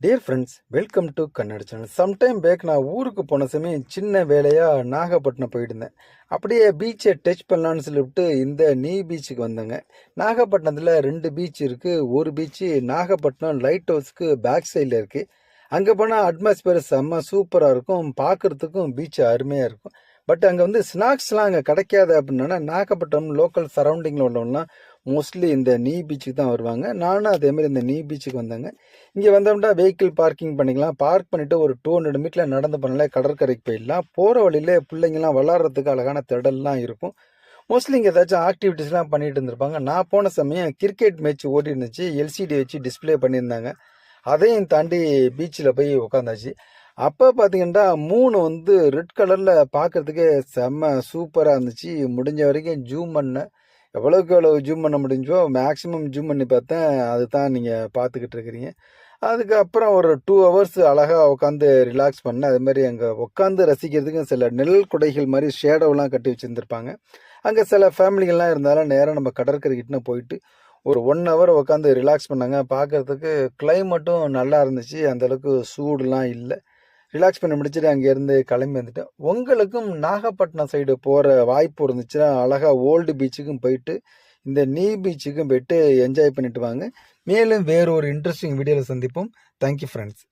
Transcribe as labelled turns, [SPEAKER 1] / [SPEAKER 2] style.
[SPEAKER 1] Dear friends, welcome to Kannada channel. Sometime back நான் ஊருக்கு போன சமயம் சின்ன வேலையாக நாகப்பட்டினம் போயிருந்தேன். அப்படியே பீச்சை டச் பண்ணலான்னு சொல்லிவிட்டு இந்த நீ பீச்சுக்கு வந்தேங்க. நாகப்பட்டினத்தில் 2 பீச் இருக்குது. ஒரு பீச்சு நாகப்பட்டினம் லைட் ஹவுஸ்க்கு பேக் சைடில் இருக்குது. அங்கே போனால் அட்மாஸ்பியர் செம்ம சூப்பராக இருக்கும், பார்க்குறதுக்கும் பீச் அருமையாக இருக்கும். பட் அங்கே வந்து ஸ்நாக்ஸ்லாம் அங்கே கிடைக்காது அப்படின்னா நாகப்பட்டினம் லோக்கல் சரௌண்டிங்கில் உள்ளவங்கலாம் மோஸ்ட்லி இந்த நீ பீச்சுக்கு தான் வருவாங்க. நானும் அதேமாதிரி இந்த நீ பீச்சுக்கு வந்தேங்க. இங்கே வந்தோம்னா வெஹிக்கிள் பார்க்கிங் பண்ணிக்கலாம். பார்க் பண்ணிவிட்டு ஒரு 200 மீட்டரில் நடந்து பண்ணல கடற்கரைக்கு போயிடலாம். போகிற வழியிலே பிள்ளைங்கள்லாம் விளாட்றதுக்கு அழகான திடல்லாம் இருக்கும். மோஸ்ட்லி இங்கே ஏதாச்சும் ஆக்டிவிட்டீஸ்லாம் பண்ணிட்டு இருந்திருப்பாங்க. நான் போன சமயம் கிரிக்கெட் மேட்ச் ஓடி இருந்துச்சு. எல்சிடி வச்சு டிஸ்பிளே பண்ணியிருந்தாங்க. அதையும் தாண்டி பீச்சில் போய் உட்காந்தாச்சு. அப்போ பார்த்தீங்கன்னா 3 வந்து ரெட் கலரில் பார்க்குறதுக்கே செம்ம சூப்பராக இருந்துச்சு. முடிஞ்ச வரைக்கும் ஜூம் பண்ணேன். எவ்வளோக்கு எவ்வளோ ஜூம் பண்ண முடிஞ்சோ மேக்ஸிமம் ஜூம் பண்ணி பார்த்தேன். அதுதான் நீங்கள் பார்த்துக்கிட்டு இருக்கிறீங்க. அதுக்கப்புறம் ஒரு 2 ஹவர்ஸ் அழகாக உட்காந்து ரிலாக்ஸ் பண்ணேன். அது மாதிரி அங்கே உட்காந்து ரசிக்கிறதுக்கு சில நிழல் குடைகள் மாதிரி ஷேடோலாம் கட்டி வச்சுருந்துருப்பாங்க. அங்கே சில ஃபேமிலிகள்லாம் இருந்தாலும் நேராக நம்ம கடற்கரைக்கிட்டே போயிட்டு ஒரு 1 ஹவர் உட்காந்து ரிலாக்ஸ் பண்ணாங்க. பார்க்குறதுக்கு கிளைமேட்டும் நல்லா இருந்துச்சு. அந்தளவுக்கு சூடுலாம் இல்லை. ரிலாக்ஸ் பண்ணி முடிச்சுட்டு அங்கேருந்து கிளம்பி வந்துட்டேன். உங்களுக்கும் நாகப்பட்டினம் சைடு போகிற வாய்ப்பு இருந்துச்சுன்னா அழகாக ஓல்டு பீச்சுக்கும் போயிட்டு இந்த நீ பீச்சுக்கும் போயிட்டு என்ஜாய் பண்ணிட்டு வாங்க. மேலும் வேறு ஒரு இன்ட்ரெஸ்டிங் வீடியோவில் சந்திப்போம். Thank you friends.